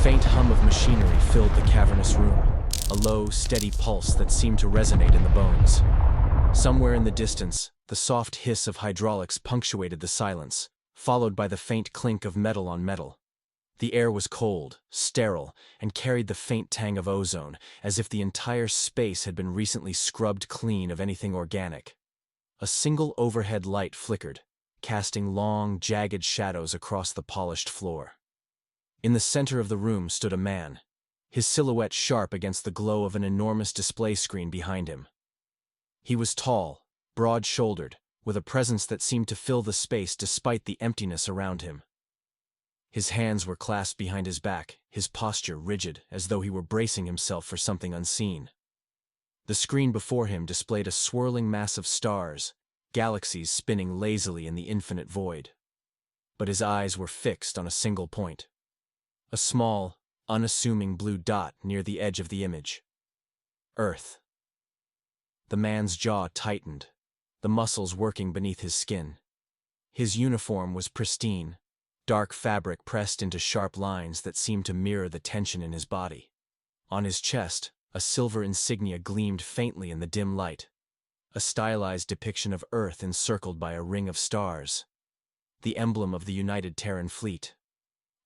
faint hum of machinery filled the cavernous room, a low, steady pulse that seemed to resonate in the bones. Somewhere in the distance, the soft hiss of hydraulics punctuated the silence, followed by the faint clink of metal on metal. The air was cold, sterile, and carried the faint tang of ozone, as if the entire space had been recently scrubbed clean of anything organic. A single overhead light flickered, casting long, jagged shadows across the polished floor. In the center of the room stood a man, his silhouette sharp against the glow of an enormous display screen behind him. He was tall, broad-shouldered, with a presence that seemed to fill the space despite the emptiness around him. His hands were clasped behind his back, his posture rigid, as though he were bracing himself for something unseen. The screen before him displayed a swirling mass of stars, galaxies spinning lazily in the infinite void. But his eyes were fixed on a single point. A small, unassuming blue dot near the edge of the image. Earth. The man's jaw tightened, the muscles working beneath his skin. His uniform was pristine, dark fabric pressed into sharp lines that seemed to mirror the tension in his body. On his chest, a silver insignia gleamed faintly in the dim light, a stylized depiction of Earth encircled by a ring of stars, the emblem of the United Terran Fleet.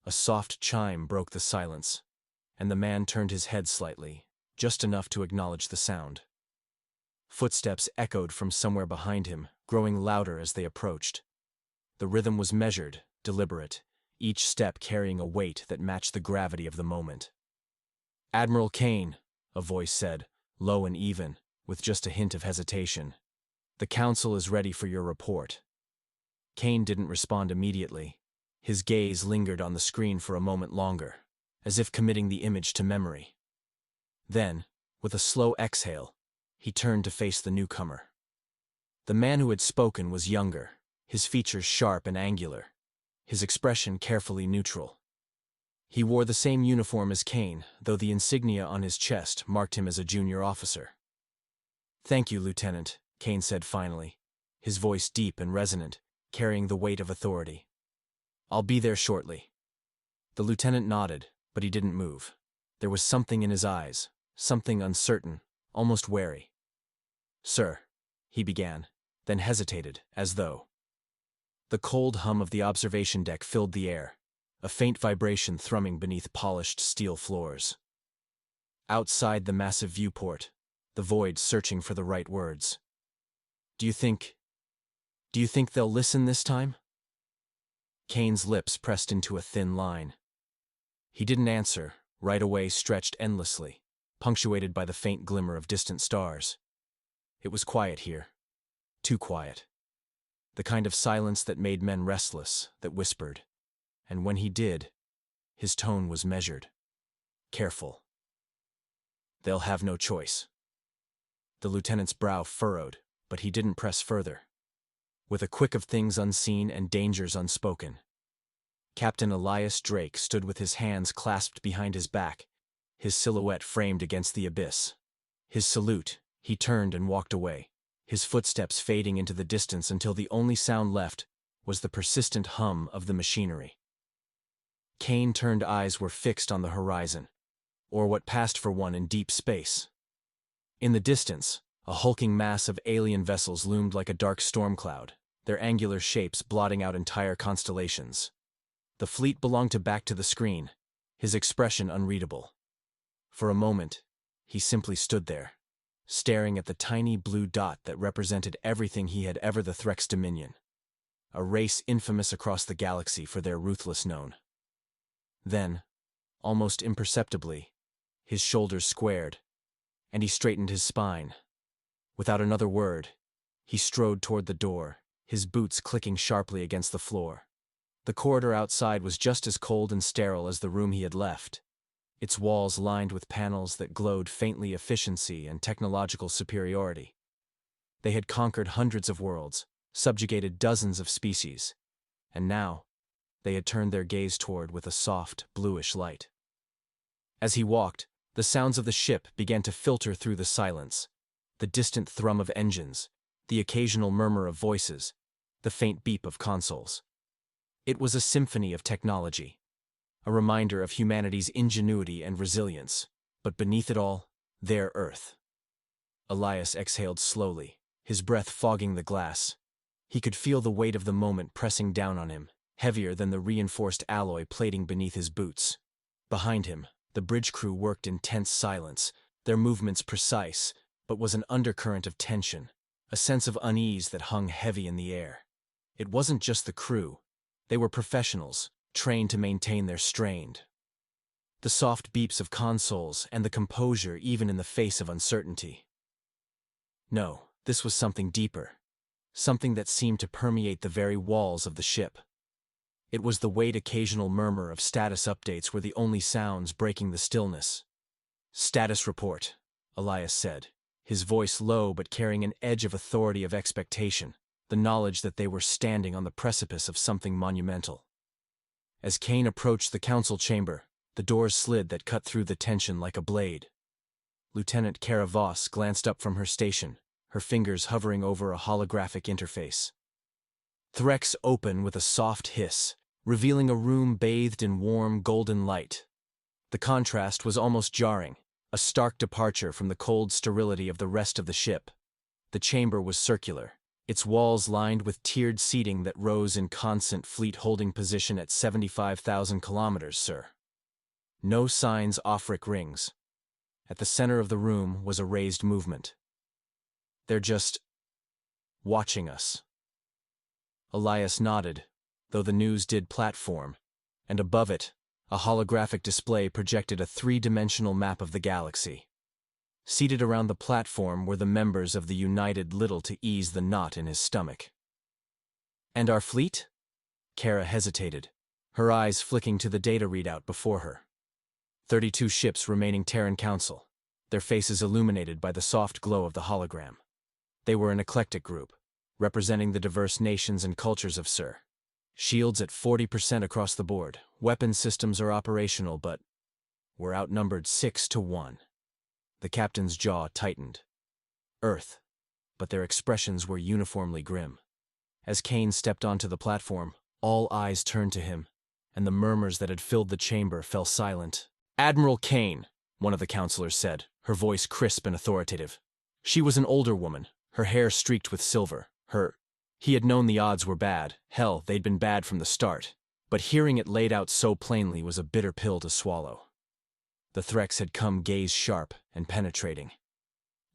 A soft chime broke the silence, and the man turned his head slightly, just enough to acknowledge the sound. Footsteps echoed from somewhere behind him, growing louder as they approached. The rhythm was measured, deliberate, each step carrying a weight that matched the gravity of the moment. "Admiral Kane," a voice said, low and even, with just a hint of hesitation. "The Council is ready for your report." Kane didn't respond immediately. His gaze lingered on the screen for a moment longer, as if committing the image to memory. Then, with a slow exhale, he turned to face the newcomer. The man who had spoken was younger, his features sharp and angular, his expression carefully neutral. He wore the same uniform as Kane, though the insignia on his chest marked him as a junior officer. "Thank you, Lieutenant," Kane said finally, his voice deep and resonant, carrying the weight of authority. "I'll be there shortly." The lieutenant nodded, but he didn't move. There was something in his eyes, something uncertain, almost wary. "Sir," he began, then hesitated, as though. The cold hum of the observation deck filled the air, a faint vibration thrumming beneath polished steel floors. Outside the massive viewport, the void searching for the right words. Do you think they'll listen this time?" Kane's lips pressed into a thin line. He didn't answer, right away stretched endlessly, punctuated by the faint glimmer of distant stars. It was quiet here. Too quiet. The kind of silence that made men restless, that whispered. And when he did, his tone was measured, careful. "They'll have no choice." The lieutenant's brow furrowed, but he didn't press further. With a quick of things unseen and dangers unspoken, Captain Elias Drayke stood with his hands clasped behind his back, his silhouette framed against the abyss. His salute, he turned and walked away, his footsteps fading into the distance until the only sound left was the persistent hum of the machinery. Kane-turned eyes were fixed on the horizon, or what passed for one in deep space. In the distance, a hulking mass of alien vessels loomed like a dark storm cloud, their angular shapes blotting out entire constellations. The fleet belonged back to the screen, his expression unreadable. For a moment, he simply stood there, staring at the tiny blue dot that represented everything he had ever the Threx Dominion, a race infamous across the galaxy for their ruthless known. Then, almost imperceptibly, his shoulders squared, and he straightened his spine. Without another word, he strode toward the door, his boots clicking sharply against the floor. The corridor outside was just as cold and sterile as the room he had left, its walls lined with panels that glowed faintly efficiency and technological superiority. They had conquered hundreds of worlds, subjugated dozens of species, and now they had turned their gaze toward with a soft, bluish light. As he walked, the sounds of the ship began to filter through the silence, the distant thrum of engines, the occasional murmur of voices, the faint beep of consoles. It was a symphony of technology. a reminder of humanity's ingenuity and resilience. But beneath it all, their Earth. Elias exhaled slowly, his breath fogging the glass. He could feel the weight of the moment pressing down on him, heavier than the reinforced alloy plating beneath his boots. Behind him, the bridge crew worked in tense silence, their movements precise, but was an undercurrent of tension, a sense of unease that hung heavy in the air. It wasn't just the crew. They were professionals, trained to maintain their strained. The soft beeps of consoles and the composure even in the face of uncertainty. No, this was something deeper. Something that seemed to permeate the very walls of the ship. It was the weight occasional murmur of status updates were the only sounds breaking the stillness. "Status report," Elias said, his voice low but carrying an edge of authority of expectation, the knowledge that they were standing on the precipice of something monumental. As Kane approached the council chamber, the doors slid that cut through the tension like a blade. Lieutenant Kara Voss glanced up from her station, her fingers hovering over a holographic interface. Threx opened with a soft hiss, revealing a room bathed in warm, golden light. The contrast was almost jarring, a stark departure from the cold sterility of the rest of the ship. The chamber was circular, its walls lined with tiered seating that rose in constant fleet-holding position at 75,000 kilometers, sir. No signs off-rick rings. At the center of the room was a raised movement. "They're just watching us." Elias nodded, though the news did platform, and above it, a holographic display projected a three-dimensional map of the galaxy. Seated around the platform were the members of the United, little to ease the knot in his stomach. "And our fleet?" Kara hesitated, her eyes flicking to the data readout before her. 32 ships remaining Terran Council, their faces illuminated by the soft glow of the hologram. They were an eclectic group, representing the diverse nations and cultures of Sir. Shields at 40% across the board, weapon systems are operational, but we're outnumbered 6-1. The captain's jaw tightened. Earth, but their expressions were uniformly grim. As Kane stepped onto the platform, all eyes turned to him, and the murmurs that had filled the chamber fell silent. "Admiral Kane," one of the counselors said, her voice crisp and authoritative. She was an older woman, her hair streaked with silver. He had known the odds were bad. Hell, they'd been bad from the start. But hearing it laid out so plainly was a bitter pill to swallow. The Threx had come gaze sharp and penetrating.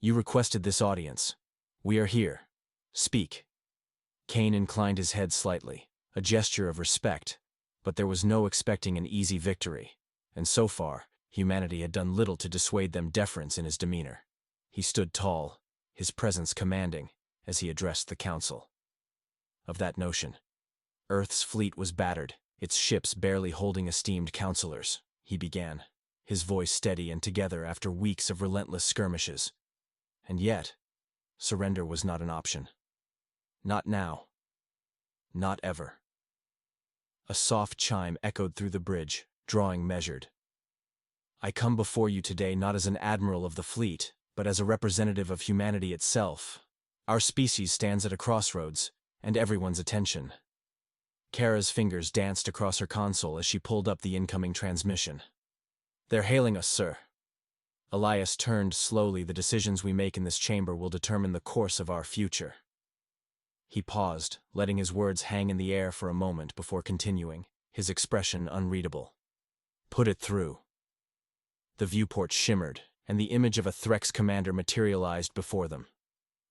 "You requested this audience. We are here. Speak." Kane inclined his head slightly, a gesture of respect, but there was no expecting an easy victory, and so far, humanity had done little to dissuade them deference in his demeanor. He stood tall, his presence commanding, as he addressed the council. Of that notion. Earth's fleet was battered, its ships barely holding esteemed counselors, he began, his voice steady and together after weeks of relentless skirmishes. And yet, surrender was not an option. Not now. Not ever. A soft chime echoed through the bridge, drawing measured. "I come before you today not as an admiral of the fleet, but as a representative of humanity itself. Our species stands at a crossroads, and everyone's attention." Kara's fingers danced across her console as she pulled up the incoming transmission. "They're hailing us, sir." Elias turned slowly. "The decisions we make in this chamber will determine the course of our future." He paused, letting his words hang in the air for a moment before continuing, his expression unreadable. "Put it through." The viewport shimmered, and the image of a Threx commander materialized before them.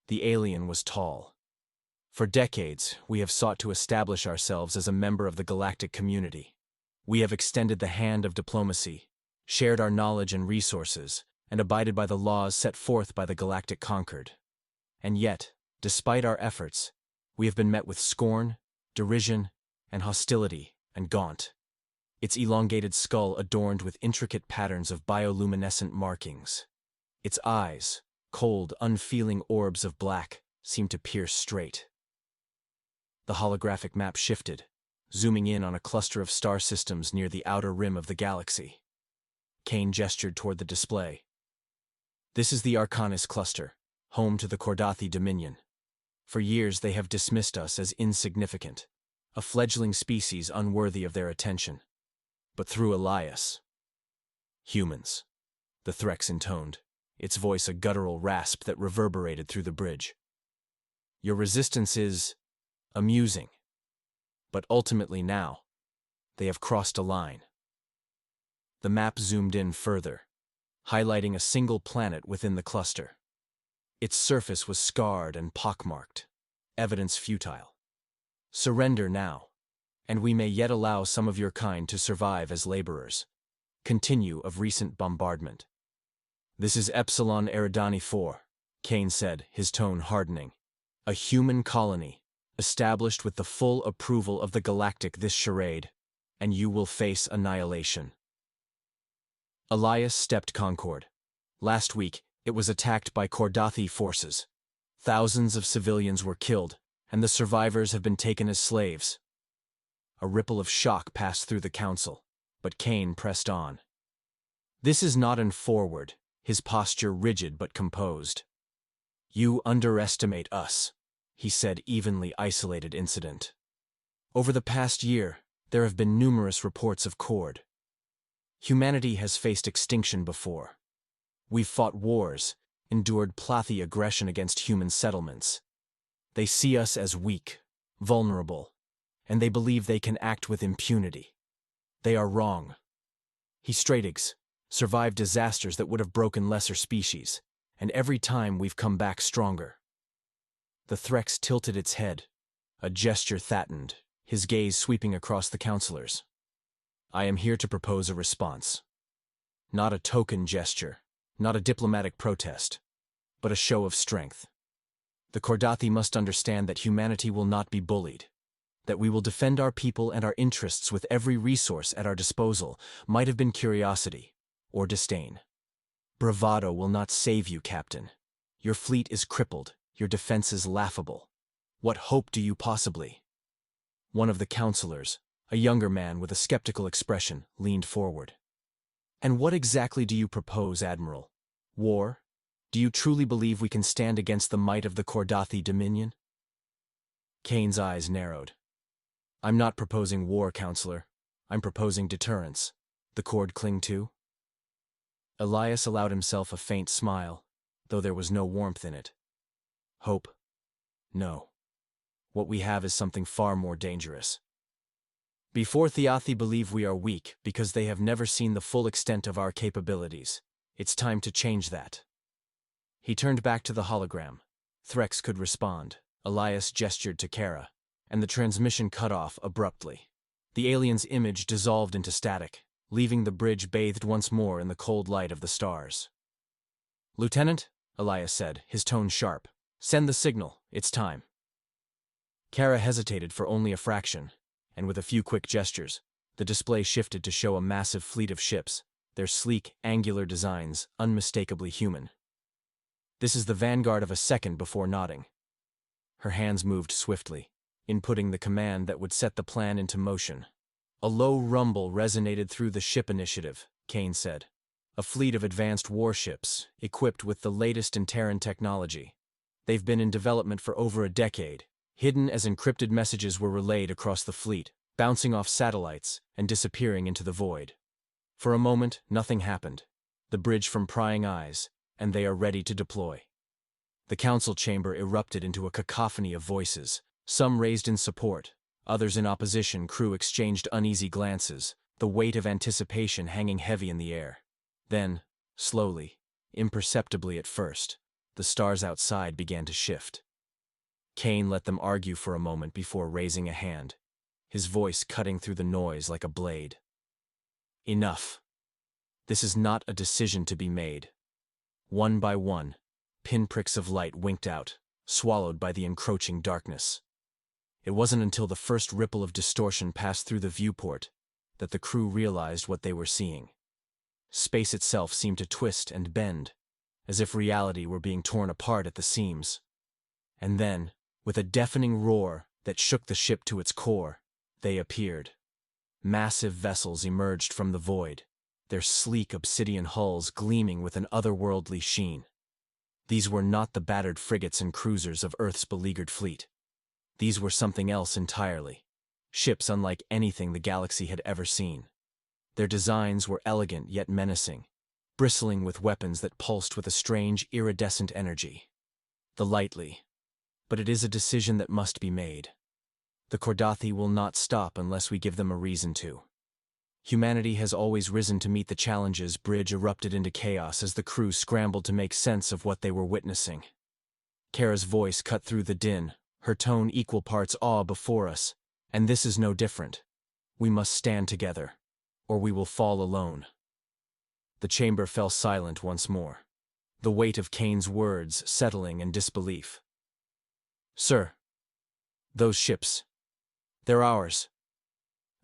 The alien was tall. "For decades, we have sought to establish ourselves as a member of the galactic community. We have extended the hand of diplomacy, shared our knowledge and resources, and abided by the laws set forth by the galactic conquered. And yet, despite our efforts, we have been met with scorn, derision, and hostility, and gaunt. Its elongated skull adorned with intricate patterns of bioluminescent markings. Its eyes, cold, unfeeling orbs of black, seemed to pierce straight." The holographic map shifted, zooming in on a cluster of star systems near the outer rim of the galaxy. Kane gestured toward the display. "This is the Arcanis cluster, home to the Threx Dominion. For years they have dismissed us as insignificant, a fledgling species unworthy of their attention. but through Elias. Humans, the Threx intoned, its voice a guttural rasp that reverberated through the bridge. Your resistance is amusing, but ultimately now, they have crossed a line. The map zoomed in further, highlighting a single planet within the cluster. Its surface was scarred and pockmarked, evidence futile. Surrender now, and we may yet allow some of your kind to survive as laborers. Continue of recent bombardment. This is Epsilon Eridani 4, Kane said, his tone hardening. A human colony, established with the full approval of the galactic this charade, and you will face annihilation. Elias stepped Concord. Last week, it was attacked by Kordathi forces. Thousands of civilians were killed, and the survivors have been taken as slaves. A ripple of shock passed through the council, but Kane pressed on. This is not an forward, his posture rigid but composed. You underestimate us, he said, evenly isolated incident. Over the past year, there have been numerous reports of Cord. Humanity has faced extinction before. We've fought wars, endured plothy aggression against human settlements. They see us as weak, vulnerable, and they believe they can act with impunity. They are wrong. He Stratigs survived disasters that would have broken lesser species, and every time we've come back stronger. The Threx tilted its head, a gesture thattened, his gaze sweeping across the counselors. I am here to propose a response. Not a token gesture, not a diplomatic protest, but a show of strength. The Kordathi must understand that humanity will not be bullied, that we will defend our people and our interests with every resource at our disposal, might have been curiosity or disdain. Bravado will not save you, Captain. Your fleet is crippled, your defenses laughable. What hope do you possibly? One of the counselors, a younger man with a skeptical expression, leaned forward. And what exactly do you propose, Admiral? War? Do you truly believe we can stand against the might of the Kordathi Dominion? Kane's eyes narrowed. I'm not proposing war, Counselor. I'm proposing deterrence. The Cord cling to? Elias allowed himself a faint smile, though there was no warmth in it. Hope? No. What we have is something far more dangerous. Before Theathi believe we are weak because they have never seen the full extent of our capabilities, it's time to change that. He turned back to the hologram. Threx could respond. Elias gestured to Kara, and the transmission cut off abruptly. The alien's image dissolved into static, leaving the bridge bathed once more in the cold light of the stars. Lieutenant, Elias said, his tone sharp, send the signal, it's time. Kara hesitated for only a fraction, and with a few quick gestures, the display shifted to show a massive fleet of ships, their sleek, angular designs unmistakably human. This is the Vanguard of a second before nodding. Her hands moved swiftly, inputting the command that would set the plan into motion. A low rumble resonated through the ship initiative, Kane said. A fleet of advanced warships, equipped with the latest in Terran technology. They've been in development for over a decade, hidden as encrypted messages were relayed across the fleet, bouncing off satellites and disappearing into the void. For a moment, nothing happened. The bridge from prying eyes, and they are ready to deploy. The council chamber erupted into a cacophony of voices, some raised in support, others in opposition. Crew exchanged uneasy glances, the weight of anticipation hanging heavy in the air. Then, slowly, imperceptibly at first, the stars outside began to shift. Kane let them argue for a moment before raising a hand, his voice cutting through the noise like a blade. Enough. This is not a decision to be made. One by one, pinpricks of light winked out, swallowed by the encroaching darkness. It wasn't until the first ripple of distortion passed through the viewport that the crew realized what they were seeing. Space itself seemed to twist and bend, as if reality were being torn apart at the seams. And then, with a deafening roar that shook the ship to its core, they appeared. Massive vessels emerged from the void, their sleek obsidian hulls gleaming with an otherworldly sheen. These were not the battered frigates and cruisers of Earth's beleaguered fleet. These were something else entirely, ships unlike anything the galaxy had ever seen. Their designs were elegant yet menacing, bristling with weapons that pulsed with a strange, iridescent energy. The lightly. But it is a decision that must be made. The Kordathi will not stop unless we give them a reason to. Humanity has always risen to meet the challenges. Bridge erupted into chaos as the crew scrambled to make sense of what they were witnessing. Kara's voice cut through the din, her tone equal parts awe before us, and this is no different. We must stand together, or we will fall alone. The chamber fell silent once more, the weight of Kane's words settling in disbelief. Sir, those ships, they're ours.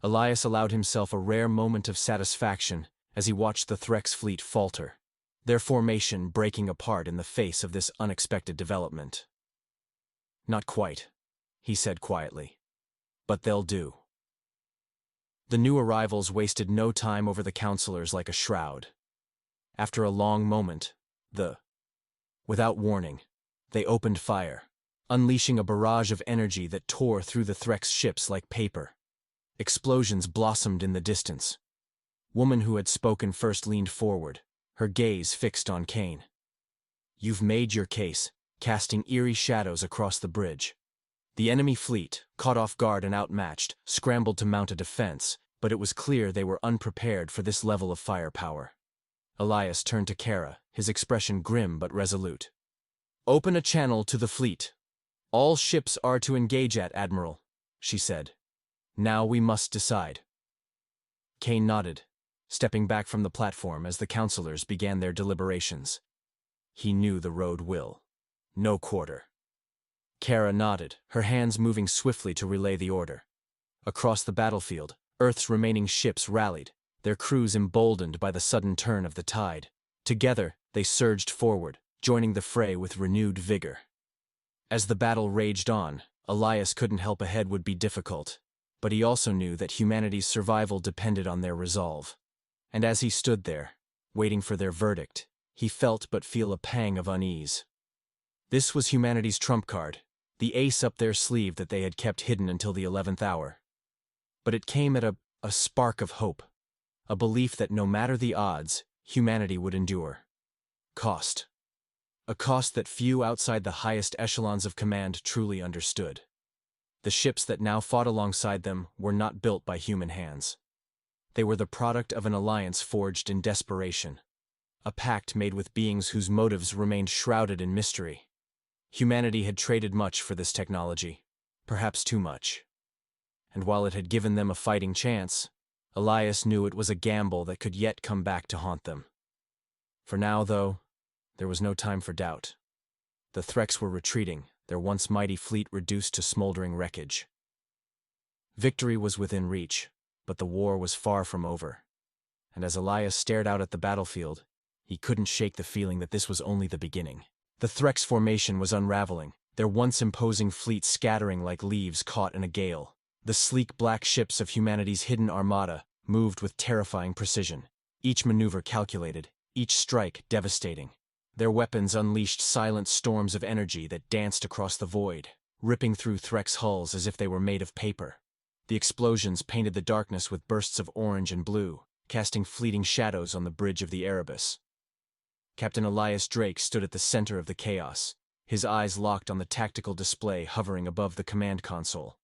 Elias allowed himself a rare moment of satisfaction as he watched the Threx fleet falter, their formation breaking apart in the face of this unexpected development. Not quite, he said quietly. But they'll do. The new arrivals wasted no time over the counselors like a shroud. After a long moment, without warning, they opened fire, unleashing a barrage of energy that tore through the Threx ships like paper. Explosions blossomed in the distance. Woman who had spoken first leaned forward, her gaze fixed on Kane. You've made your case, casting eerie shadows across the bridge. The enemy fleet, caught off guard and outmatched, scrambled to mount a defense, but it was clear they were unprepared for this level of firepower. Elias turned to Kara, his expression grim but resolute. Open a channel to the fleet. All ships are to engage at, Admiral, she said. Now we must decide. Kane nodded, stepping back from the platform as the counselors began their deliberations. He knew the road will. No quarter. Kara nodded, her hands moving swiftly to relay the order. Across the battlefield, Earth's remaining ships rallied, their crews emboldened by the sudden turn of the tide. Together, they surged forward, joining the fray with renewed vigor. As the battle raged on, Elias couldn't help ahead would be difficult, but he also knew that humanity's survival depended on their resolve. And as he stood there, waiting for their verdict, he felt but feel a pang of unease. This was humanity's trump card, the ace up their sleeve that they had kept hidden until the 11th hour. But it came at a spark of hope, a belief that no matter the odds, humanity would endure. Cost. A cost that few outside the highest echelons of command truly understood. The ships that now fought alongside them were not built by human hands. They were the product of an alliance forged in desperation, a pact made with beings whose motives remained shrouded in mystery. Humanity had traded much for this technology, perhaps too much. And while it had given them a fighting chance, Elias knew it was a gamble that could yet come back to haunt them. For now, though, there was no time for doubt. The Threx were retreating, their once mighty fleet reduced to smoldering wreckage. Victory was within reach, but the war was far from over. And as Elias stared out at the battlefield, he couldn't shake the feeling that this was only the beginning. The Threx formation was unraveling, their once imposing fleet scattering like leaves caught in a gale. The sleek black ships of humanity's hidden armada moved with terrifying precision, each maneuver calculated, each strike devastating. Their weapons unleashed silent storms of energy that danced across the void, ripping through Threx hulls as if they were made of paper. The explosions painted the darkness with bursts of orange and blue, casting fleeting shadows on the bridge of the Erebus. Captain Elias Drayke stood at the center of the chaos, his eyes locked on the tactical display hovering above the command console.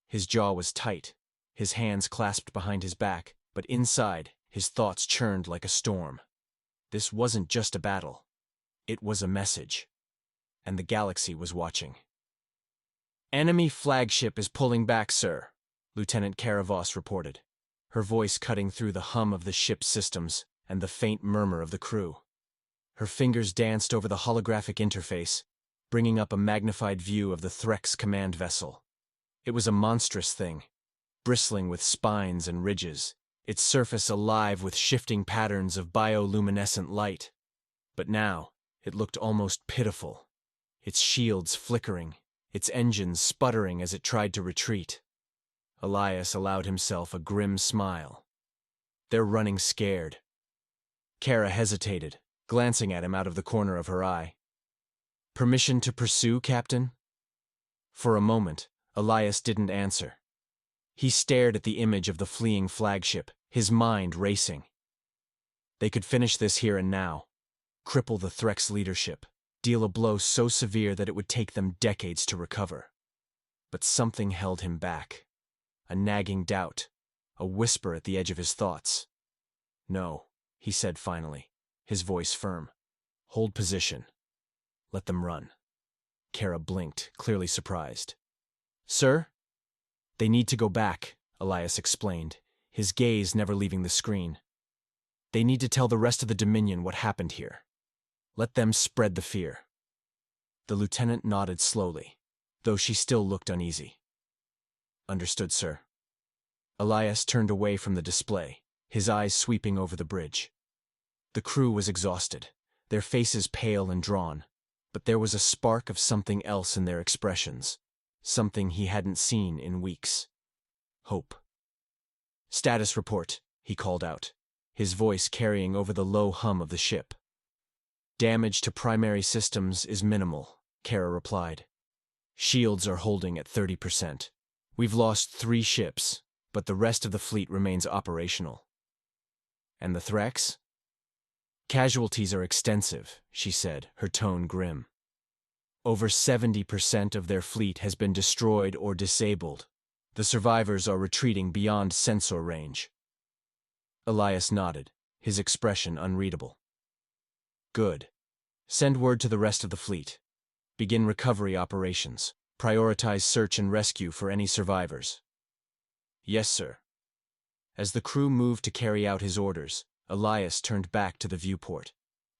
His jaw was tight, his hands clasped behind his back, but inside, his thoughts churned like a storm. This wasn't just a battle. It was a message. And the galaxy was watching. Enemy flagship is pulling back, sir, Lieutenant Caravos reported, her voice cutting through the hum of the ship's systems and the faint murmur of the crew. Her fingers danced over the holographic interface, bringing up a magnified view of the Threx command vessel. It was a monstrous thing, bristling with spines and ridges, its surface alive with shifting patterns of bioluminescent light. But now, it looked almost pitiful, its shields flickering, its engines sputtering as it tried to retreat. Elias allowed himself a grim smile. They're running scared. Kara hesitated, glancing at him out of the corner of her eye. Permission to pursue, Captain? For a moment, Elias didn't answer. He stared at the image of the fleeing flagship, his mind racing. They could finish this here and now, cripple the Threx leadership, deal a blow so severe that it would take them decades to recover. But something held him back. A nagging doubt, a whisper at the edge of his thoughts. "No," he said finally, his voice firm. "Hold position. Let them run." Kara blinked, clearly surprised. "Sir?" "They need to go back," Elias explained, his gaze never leaving the screen. "They need to tell the rest of the Dominion what happened here. Let them spread the fear." The lieutenant nodded slowly, though she still looked uneasy. "Understood, sir." Elias turned away from the display, his eyes sweeping over the bridge. The crew was exhausted, their faces pale and drawn, but there was a spark of something else in their expressions, something he hadn't seen in weeks. Hope. "Status report," he called out, his voice carrying over the low hum of the ship. "Damage to primary systems is minimal," Kara replied. "Shields are holding at 30%. We've lost 3 ships, but the rest of the fleet remains operational." "And the Threx?" "Casualties are extensive," she said, her tone grim. "Over 70% of their fleet has been destroyed or disabled. The survivors are retreating beyond sensor range." Elias nodded, his expression unreadable. "Good. Send word to the rest of the fleet. Begin recovery operations. Prioritize search and rescue for any survivors." "Yes, sir." As the crew moved to carry out his orders, Elias turned back to the viewport.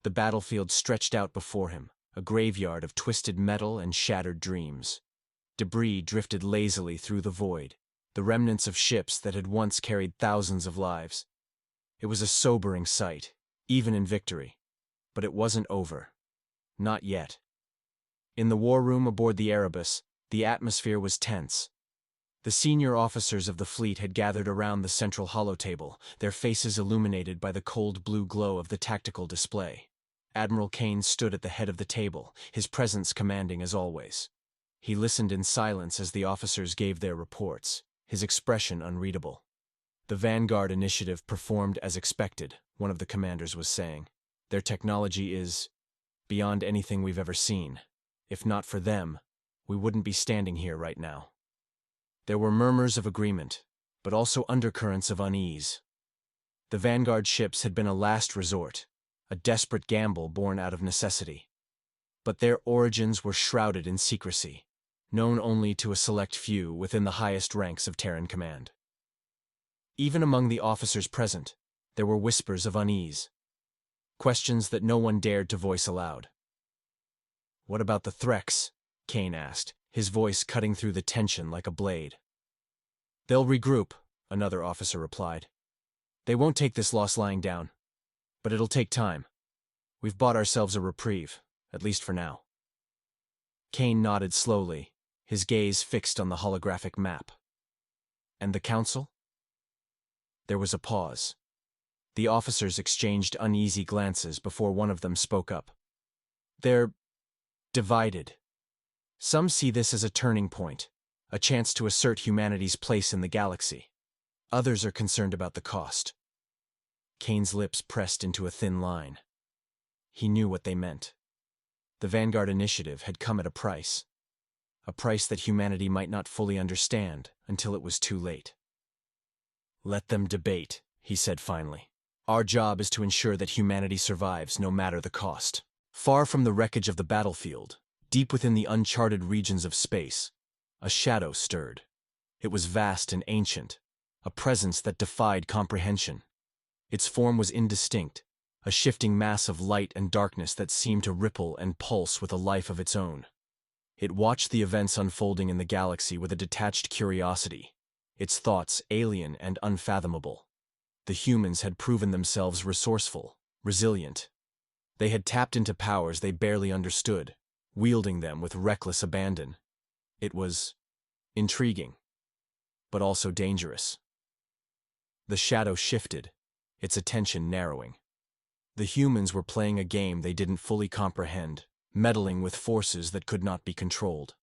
The battlefield stretched out before him, a graveyard of twisted metal and shattered dreams. Debris drifted lazily through the void, the remnants of ships that had once carried thousands of lives. It was a sobering sight, even in victory. But it wasn't over. Not yet. In the war room aboard the Erebus, the atmosphere was tense. The senior officers of the fleet had gathered around the central holotable, their faces illuminated by the cold blue glow of the tactical display. Admiral Kane stood at the head of the table, his presence commanding as always. He listened in silence as the officers gave their reports, his expression unreadable. "The Vanguard initiative performed as expected," one of the commanders was saying. "Their technology is beyond anything we've ever seen. If not for them, we wouldn't be standing here right now." There were murmurs of agreement, but also undercurrents of unease. The Vanguard ships had been a last resort, a desperate gamble born out of necessity. But their origins were shrouded in secrecy, known only to a select few within the highest ranks of Terran command. Even among the officers present, there were whispers of unease, questions that no one dared to voice aloud. "What about the Threx?" Kane asked, his voice cutting through the tension like a blade. "They'll regroup," another officer replied. "They won't take this loss lying down. But it'll take time. We've bought ourselves a reprieve, at least for now." Kane nodded slowly, his gaze fixed on the holographic map. "And the Council?" There was a pause. The officers exchanged uneasy glances before one of them spoke up. "They're divided. Some see this as a turning point, a chance to assert humanity's place in the galaxy. Others are concerned about the cost." Kane's lips pressed into a thin line. He knew what they meant. The Vanguard initiative had come at a price that humanity might not fully understand until it was too late. "Let them debate," he said finally. "Our job is to ensure that humanity survives no matter the cost." Far from the wreckage of the battlefield, deep within the uncharted regions of space, a shadow stirred. It was vast and ancient, a presence that defied comprehension. Its form was indistinct, a shifting mass of light and darkness that seemed to ripple and pulse with a life of its own. It watched the events unfolding in the galaxy with a detached curiosity, its thoughts alien and unfathomable. The humans had proven themselves resourceful, resilient. They had tapped into powers they barely understood, wielding them with reckless abandon. It was intriguing, but also dangerous. The shadow shifted, its attention narrowing. The humans were playing a game they didn't fully comprehend, meddling with forces that could not be controlled.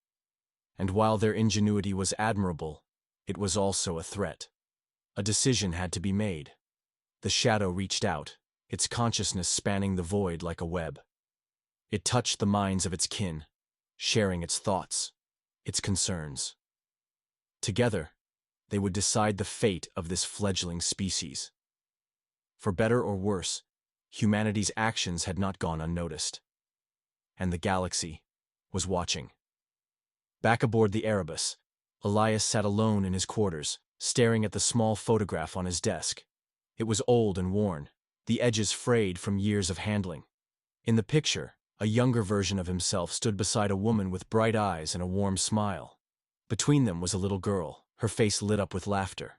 And while their ingenuity was admirable, it was also a threat. A decision had to be made. The shadow reached out, its consciousness spanning the void like a web. It touched the minds of its kin, sharing its thoughts, its concerns. Together, they would decide the fate of this fledgling species. For better or worse, humanity's actions had not gone unnoticed. And the galaxy was watching. Back aboard the Erebus, Elias sat alone in his quarters, staring at the small photograph on his desk. It was old and worn, the edges frayed from years of handling. In the picture, a younger version of himself stood beside a woman with bright eyes and a warm smile. Between them was a little girl, her face lit up with laughter.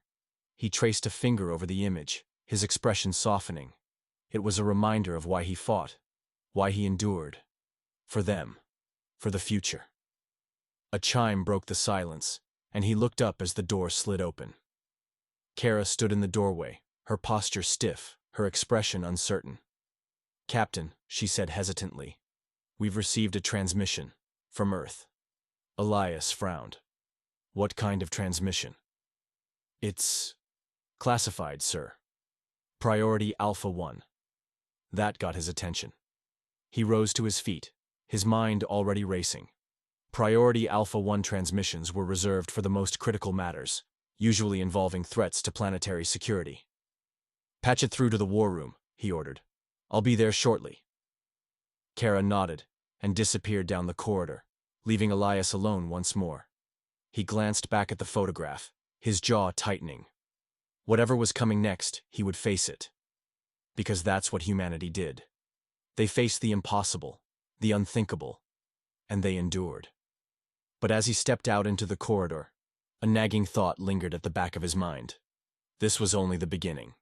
He traced a finger over the image, his expression softening. It was a reminder of why he fought, why he endured. For them, for the future. A chime broke the silence, and he looked up as the door slid open. Kara stood in the doorway, her posture stiff, her expression uncertain. "Captain," she said hesitantly, "we've received a transmission from Earth." Elias frowned. "What kind of transmission?" "It's classified, sir. Priority Alpha 1. That got his attention. He rose to his feet, his mind already racing. Priority Alpha 1 transmissions were reserved for the most critical matters, usually involving threats to planetary security. "Patch it through to the war room," he ordered. "I'll be there shortly." Kara nodded and disappeared down the corridor, leaving Elias alone once more. He glanced back at the photograph, his jaw tightening. Whatever was coming next, he would face it. Because that's what humanity did. They faced the impossible, the unthinkable, and they endured. But as he stepped out into the corridor, a nagging thought lingered at the back of his mind. This was only the beginning.